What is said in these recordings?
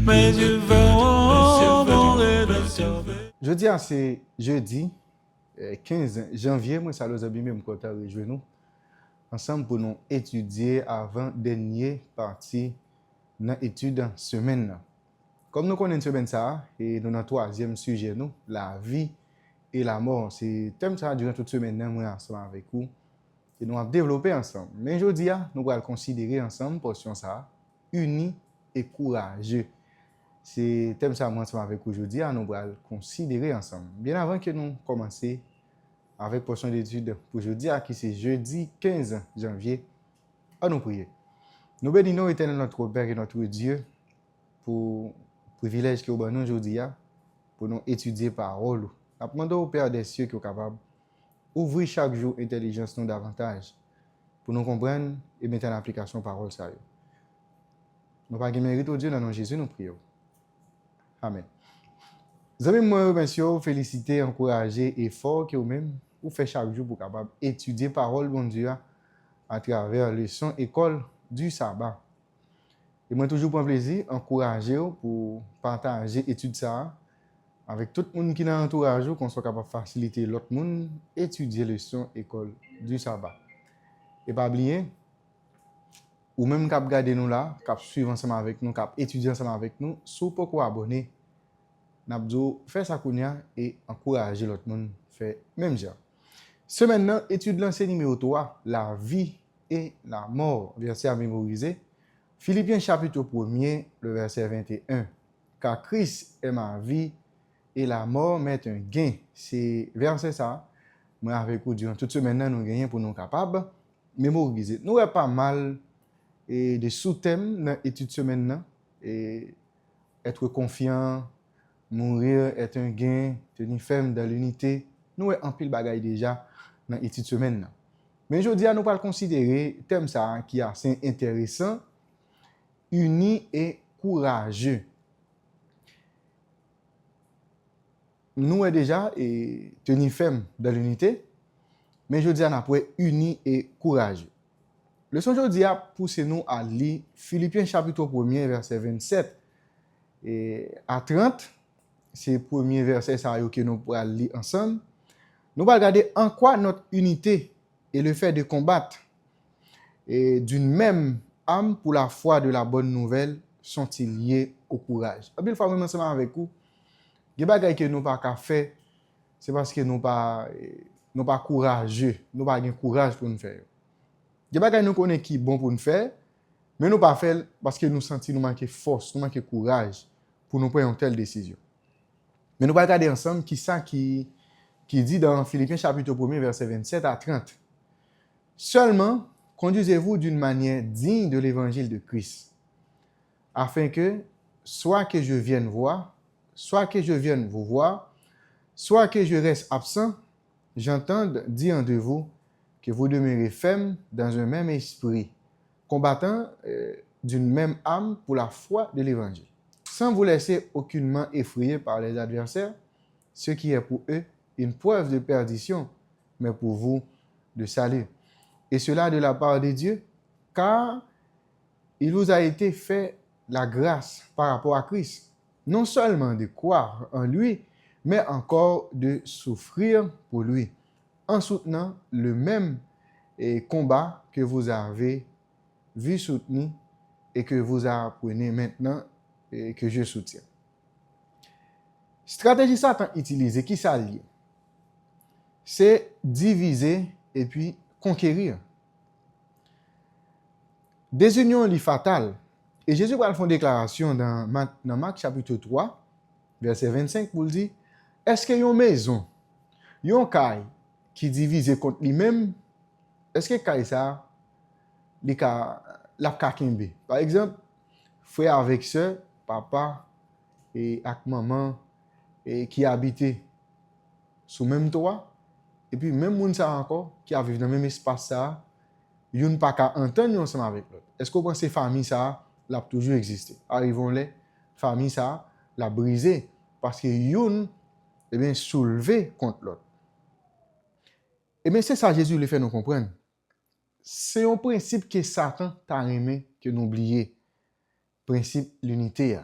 Mes yeux verront mon rédemption. Jeudi, c'est jeudi 15 janvier, moi, ça nous a bien même quand on rejoint nous ensemble pour nous étudier avant dernière partie dans l'étude semaine. Comme nous connaissons semaine ça, et nous notre troisième sujet, nous, la vie et la mort. C'est thème ça durant toute semaine, moi, ensemble avec vous, et nous avons développé ensemble. Mais aujourd'hui, nous allons considérer ensemble portion ça, unis et courageux. C'est thème ça, moi, ensemble avec vous aujourd'hui, nous allons considérer ensemble. Bien avant que nous commencions avec portion d'étude pour aujourd'hui, qui c'est jeudi 15 janvier, à nous prier. Nous bénissons éternel notre Père et notre Dieu pour le privilège que nous avons aujourd'hui pour nous étudier parole. Nous demandons au Père des cieux qui est capable d'ouvrir chaque jour l'intelligence nous davantage pour nous comprendre et mettre en application parole ça. Nous pas mérite au Dieu dans le nom de Jésus, nous prions. Amen. Vous avez moi, monsieur, féliciter, encourager, effort que vous-même vous faites chaque jour pour capable étudier parole bon Dieu à travers leçon école du sabbat. Et moi toujours prends plaisir encourager pour partager étude ça avec tout le monde qui est dans l'entourage qu'on soit capable de faciliter l'autre monde étudier leçon école du sabbat. Et pas oublier ou même cap garder nous là, cap suivre ensemble avec nous, cap étudier ensemble avec nous, sous pourquoi abonner. N'abdou faire ça kounya et encourager l'autre monde faire même genre. Ce maintenant étude lancée numéro 3, la vie et la mort, verset à mémoriser. Philippiens chapitre 1er, le verset 21. Car Christ est ma vie et la mort m'est un gain. C'est verset ça. Moi avec vous durant toute semaine nous gagnons pour nous capables mémoriser. Nous avons pas mal et de sous-thèmes dans l'étude semaine et être confiant, mourir est un gain, tenir ferme dans l'unité. Nous avons un pile bagaille déjà dans l'étude semaine. Mais aujourd'hui, nous allons considérer thème ça qui est assez intéressant, unis et courageux. Nous avons déjà tenir ferme dans l'unité, mais aujourd'hui, nous avons unis et courageux. Le son aujourd'hui a poussé nous à lire Philippiens chapitre 1er, verset 27 et à 30. C'est le premier verset que nous pourrons lire ensemble. Nous allons regarder en quoi notre unité et le fait de combattre et d'une même âme pour la foi de la bonne nouvelle sont-ils liés au courage. Une fois ensemble avec vous, les bagages que nous pas qu'à faire, c'est parce que nous pas courageux, nous pas de courage pour nous faire. Les bagages nous connaissons qui bon pour nous faire, mais nous pas faire parce que nous sentons nous manquer force, nous manquer courage pour nous prendre une telle décision. Mais nous allons regarder ensemble qui dit dans Philippiens chapitre 1er, verset 27 à 30. Seulement, conduisez-vous d'une manière digne de l'évangile de Christ, afin que, soit que je vienne voir, soit que je vienne vous voir, soit que je reste absent, j'entende dire de vous que vous demeurez fermes dans un même esprit, combattant d'une même âme pour la foi de l'évangile, sans vous laisser aucunement effrayer par les adversaires, ce qui est pour eux une preuve de perdition, mais pour vous de salut. Et cela de la part de Dieu, car il vous a été fait la grâce par rapport à Christ, non seulement de croire en lui, mais encore de souffrir pour lui, en soutenant le même combat que vous avez vu soutenir et que vous apprenez maintenant et que je soutiens. Stratégie Satan utilisée, qui s'allie, c'est diviser et puis conquérir. Désunion est fatale. Et Jésus va faire une déclaration dans Marc chapitre 3, verset 25, pour dire, est-ce qu'il y a une maison, une caille qui divise contre lui-même, est-ce que caille ça, la kakimbe? Par exemple, frère avec sœur, papa et avec maman et qui habitaient sous même toit, et puis même moun ça encore qui a vécu dans le même espace ça, yon pas qu'à entendre ensemble avec l'autre. Est-ce que vous pensez famille ça l'a toujours existé? Arrivons les famille ça l'a brisé parce que yon soulevé contre l'autre. Et bien c'est ça Jésus le fait nous comprendre. C'est un principe que Satan t'a aimé que nous oublier. Principe l'unité.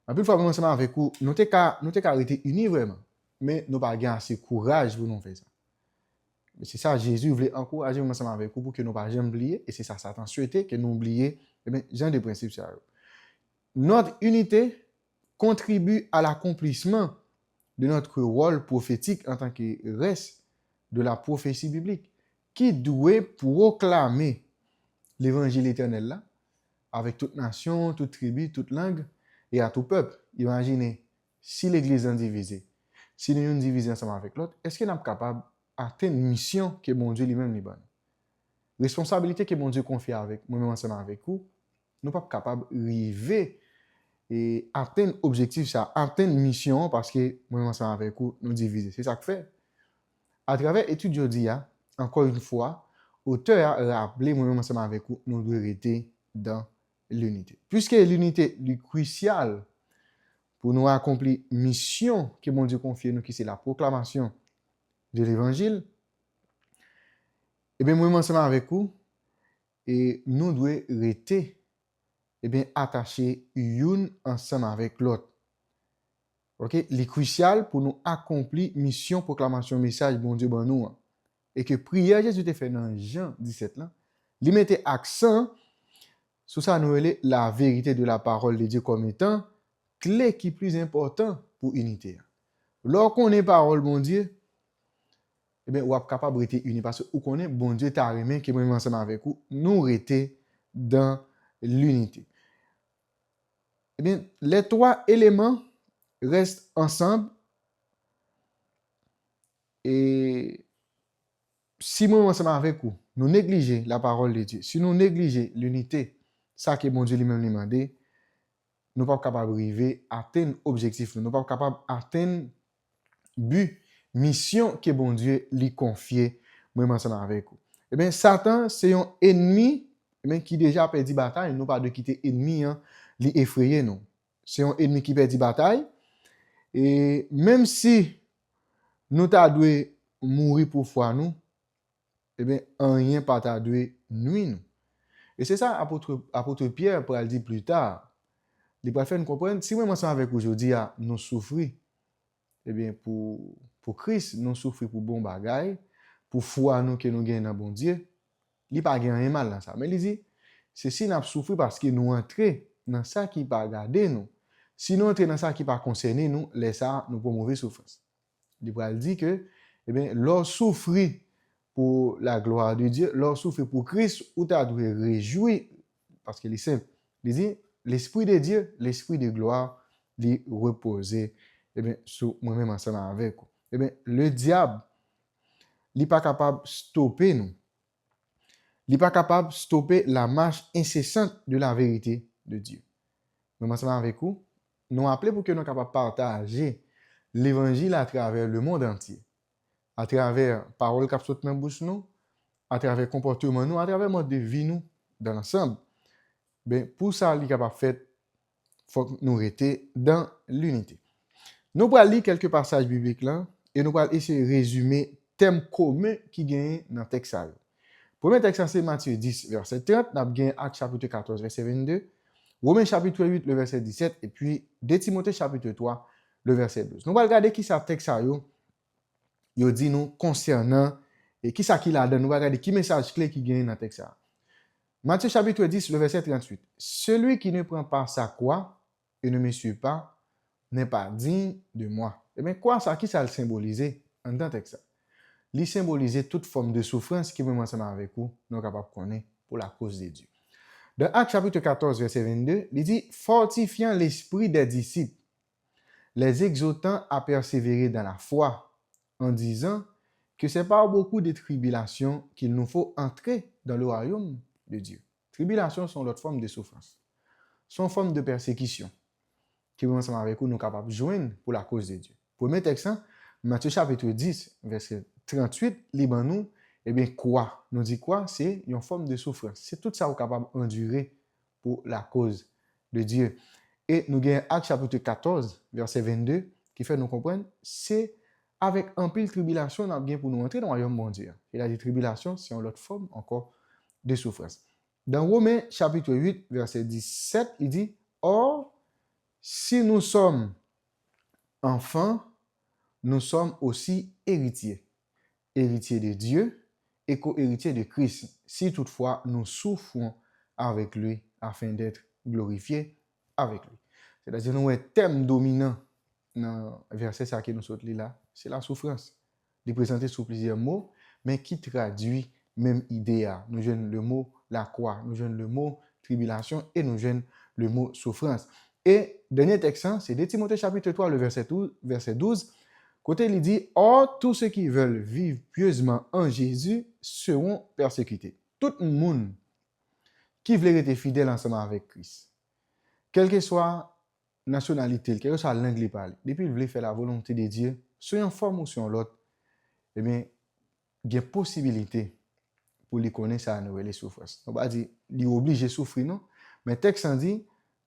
En plus, fois, ensemble avec vous, nous t'es arrêté unis vraiment. Mais nous pas gagné assez courage pour nous faire ça. C'est ça, Jésus voulait encourager nous ensemble avec vous pour que nous pas jamais oublier. Et c'est ça, Satan souhaitait que nous oublions. Eh bien, j'ai des principes ça. Notre unité contribue à l'accomplissement de notre rôle prophétique en tant que reste de la prophétie biblique, qui doit proclamer l'évangile éternel là, avec toute nation, toute tribu, toute langue, et à tout peuple. Imaginez, si l'Église est divisée, si nous sommes divisés ensemble avec l'autre, est-ce qu'on est capable d'atteindre une mission que mon Dieu lui-même lui donne? Responsabilité que mon Dieu confie avec moi-même ensemble avec vous, nous ne sommes pas capables d'arriver et atteindre l'objectif, ça, atteindre une mission parce que moi-même ensemble avec vous, nous diviser. C'est ça que fait. À travers l'étude aujourd'hui, encore une fois, l'auteur a rappelé moi-même ensemble avec vous, nous devons rester dans l'unité. Puisque l'unité est cruciale pour nous accomplir mission que mon Dieu confie nous, qui c'est la proclamation de l'évangile, et bien, moi, ensemble avec vous, et nous devons rester attachés une ensemble avec l'autre. OK? C'est crucial pour nous accomplir mission, proclamation, message, bon Dieu, bon nous. Et que prière Jésus te fait dans Jean 17 là, il mettait accent sur ça, nous la vérité de la parole de Dieu comme étant clé qui est plus important pour unité. Lorsqu'on est parole, bon Dieu, eh bien, on est capable de rester unis parce que on est bon Dieu t'a aimé qui est ensemble avec vous, nous rester dans l'unité. Eh bien, les trois éléments restent ensemble et si nous ensemble avec vous, nous négligeons la parole de Dieu, si nous négligeons l'unité, ça que bon Dieu lui-même lui demandé, nous ne sommes pas capables d'arriver à atteindre l'objectif, nous ne sommes pas capables d'atteindre but, mission que bon Dieu lui confié, moi ensemble avec vous. Eh bien, Satan, c'est un ennemi qui déjà perdu bataille, nous pas de quitter ennemi, lui effrayer nous. C'est un ennemi qui perd bataille. Et même si nous t'a dû mourir pour foi nous, eh bien, rien pas t'a dû nuire nous. Et c'est ça, apôtre Pierre pour le dire plus tard. Il va faire nous comprendre, si moi ensemble avec aujourd'hui, nous souffrir, eh bien, pour Christ, nous souffrir pour bon bagaille, pour foi nous que nous gagnons dans bon Dieu, il n'y a pas rien mal dans ça. Mais il dit, c'est si nous souffrir parce que nous entrons dans ça qui pas garder nous. Si nous entrons dans ça qui pas concerner nous, laisse ça nous pour mauvaise souffrance. Il va dire que, eh bien, lorsque souffrir pour la gloire de Dieu, lorsque souffrir pour Christ, ou tu dois réjouir, parce qu'il est simple. Il dit, l'Esprit de Dieu, l'Esprit de gloire, il reposer, eh bien, sur moi-même ensemble avec vous. Eh bien, le diable, il n'est pas capable de stopper nous. Il n'est pas capable de stopper la marche incessante de la vérité de Dieu. Nous ensemble avec vous, nous appelons pour que nous soyons capables de partager l'évangile à travers le monde entier. À travers parole qui sortent dans la bouche nous, à travers comportement nous, à travers mode de vie nous, dans l'ensemble. Ben, pour ça, il est capable de faire, il faut que nous restions dans l'unité. Nous allons lire quelques passages bibliques là, et nous allons essayer de résumer thème commun qui gagne dans le texte. Le premier texte, c'est Matthieu 10, verset 30, nous avons Actes chapitre 14, verset 22, Romains chapitre 8, le verset 17, et puis 2 Timothée chapitre 3, le verset 12. Nous allons regarder qui ça texte yo dit nous concernant et qui ça qui là dedans. Nous allons regarder qui message clé qui gagne dans le texte. Matthieu chapitre 10, le verset 38. Celui qui ne prend pas sa croix et ne me suit pas n'est pas digne de moi. Eh bien, quoi ça qui ça le symboliser en dans le texte? Il symboliser toute forme de souffrance qui même ensemble avec vous, nous capable connaître pour la cause de Dieu. Dans Actes chapitre 14, verset 22, il dit fortifiant l'esprit des disciples, les exhortant à persévérer dans la foi, en disant que c'est par beaucoup de tribulations qu'il nous faut entrer dans le royaume de Dieu. Tribulations sont l'autre forme de souffrance, sont forme de persécution qui vont ensemble avec nous capables de joindre pour la cause de Dieu. Premier texte, Matthieu chapitre 10, verset 38, libre nous, eh bien quoi? Nous dit quoi? C'est une forme de souffrance. C'est tout ça qu'on est capable d'endurer pour la cause de Dieu. Et nous avons Actes chapitre 14, verset 22, qui fait nous comprendre, c'est avec un pile tribulation, on a bien pour nous entrer dans le royaume de Dieu. Et la tribulation, c'est une autre forme encore de souffrance. Dans Romains chapitre 8, verset 17, il dit, or, si nous sommes enfants, nous sommes aussi héritiers. Héritiers de Dieu et co-héritiers de Christ, si toutefois nous souffrons avec lui afin d'être glorifiés avec lui. C'est-à-dire, nous avons un thème dominant dans le verset ça qui nous saute là, c'est la souffrance. Il est présenté sous plusieurs mots, mais qui traduit même idée. Nous jouons le mot la croix, nous jouons le mot tribulation et nous jouons le mot souffrance. Et dernier texte, c'est 2 Timothée chapitre 3, le verset 12. Côté, il dit, or, tous ceux qui veulent vivre pieusement en Jésus seront persécutés. Tout le monde qui veut être fidèle ensemble avec Christ, quelle que soit nationalité, quelle que soit langue qu'il parle, depuis qu'il veut faire la volonté de Dieu, soit en forme ou sur l'autre, eh bien, il y a possibilité pour les connaître ça, les souffrances. On va dire, il est obligé de souffrir, non? Mais le texte en dit,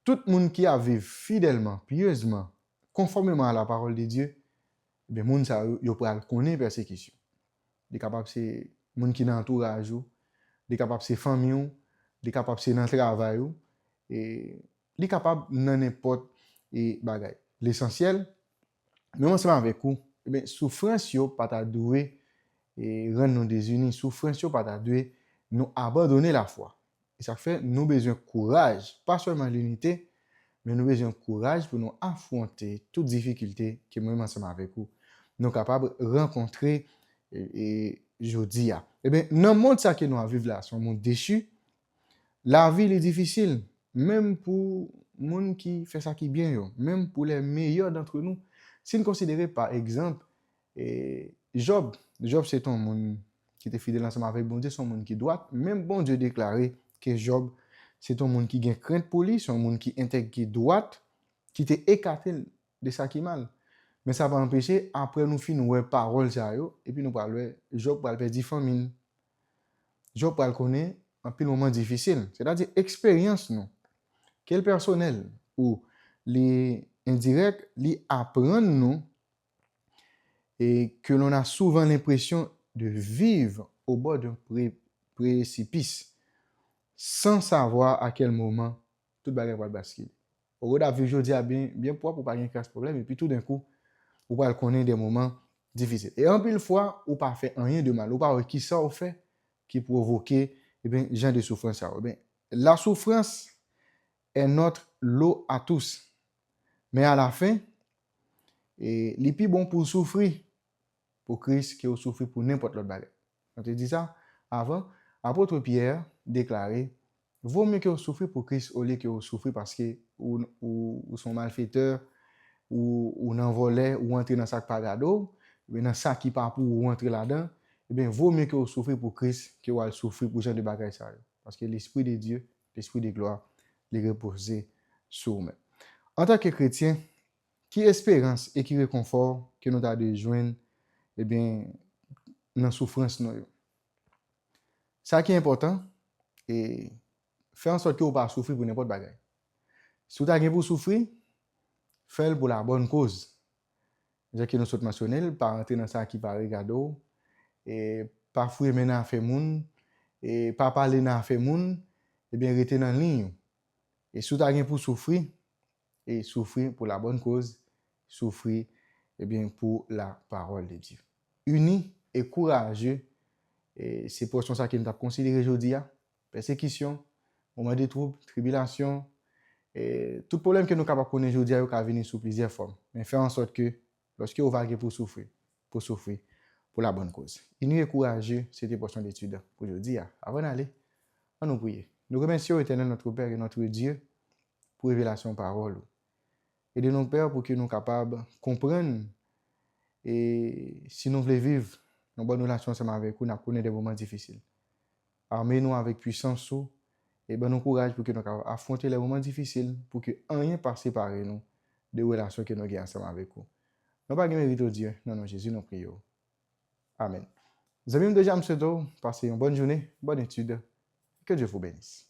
tout le monde qui a vécu fidèlement, pieusement, conformément à la parole de Dieu, ben moun sa yo pral connaître persécution. Des capable c'est moun qui dans entourage ou, des capable c'est famille ou, des capable c'est dans travail ou et les capable dans n'importe et bagay. L'essentiel même ensemble avec vous, eh ben souffrance yo pas ta doué et rendre nous désunis, souffrance yo pas ta doué nous abandonner la foi. Et ça fait nous besoin de courage, pas seulement l'unité, mais nous besoin de courage pour nous affronter toutes difficultés que nous ensemble avec vous nous capables de rencontrer et jodi a. Eh bien, dans le monde ça que nous vivons là, c'est un monde déchu. La vie est difficile, même pour les gens qui fait ça qui bien, yo. Même pour les meilleurs d'entre nous. Si nous considérons par exemple Job c'est un monde qui était fidèle ensemble avec bon Dieu, c'est un monde qui doit, même bon Dieu déclaré que Job c'est un monde qui a crainte pour lui, c'est un monde qui intègre, qui doit, qui était écarté de ça qui mal. Mais ça va empêcher, après nous finissons ouais parole ça yo, et puis nous parlons, Job va perdre famine. Job va connaître un pile moment difficile, c'est-à-dire expérience nous, quel personnel ou les indirects, les apprendre nous et que l'on a souvent l'impression de vivre au bord d'un précipice sans savoir à quel moment tout bagage va basculer. Au lieu d'avoir aujourd'hui bien pour pas gagner ce problème et puis tout d'un coup ou pas connaître des moments difficiles. Et en pile fois, ou pas fait rien de mal, ou pas qui ça ou fait qui provoque genre de souffrance ça. La souffrance est notre lot à tous. Mais à la fin, les plus bon pour souffrir pour Christ que souffrir pour n'importe l'autre bagage. On te dit ça avant, apôtre Pierre déclarait vaut mieux que vous souffrez pour Christ au lieu que vous souffrez parce que ou sont malfaiteurs ou n'en volait ou entrer dans sac parado, mais dans sac qui pas pour entrer là-dedans, eh bien vaut mieux que vous souffrez pour Christ que vous souffrez pour genre de bagages ça parce que l'esprit de Dieu, l'esprit de gloire, les reposer sur nous. En tant que chrétien, qui espérance et qui réconfort que nous avons de joindre eh bien dans souffrance nous. Ça qui est important et faire en sorte que vous pas souffrir pour n'importe bagage. Si vous avez pour souffrir, faites pour la bonne cause. C'est que nous sommes mentionnés, pas rentrer dans ça qui paraît gado et pas fouiller maintenant fait moun et pas parler dans fait moun et bien rester dans ligne. Et si vous avez pour souffrir et souffrir pour la bonne cause, souffrir et bien pour la parole de Dieu. Unis et courageux et c'est pour ça que nous avons considéré aujourd'hui persécution, moment de troubles, tribulation et tout problème que nous avons connaître aujourd'hui a venir sous plusieurs formes. Mais faire en sorte que lorsque vous vaguez pour souffrir pour la bonne cause. Unis et courageux, c'était portion d'étude pour aujourd'hui. Avant d'aller, on nous prie. Nous remercions éternel notre Père et notre Dieu pour révélation parole. Et de nos pères pour que nous soyons capables de comprendre et si nous voulons vivre une bonne relation ensemble avec vous, nous connaissons des moments difficiles. Armez-nous avec puissance et ben nous courage pour que nous affronter les moments difficiles pour que rien passe séparer nous des relations que nous avons ensemble avec vous. Nous pas mérite au Dieu, non Jésus nous prions. Amen. Vous avez déjà me souhaiter passer une bonne journée, bonne étude. Que Dieu vous bénisse.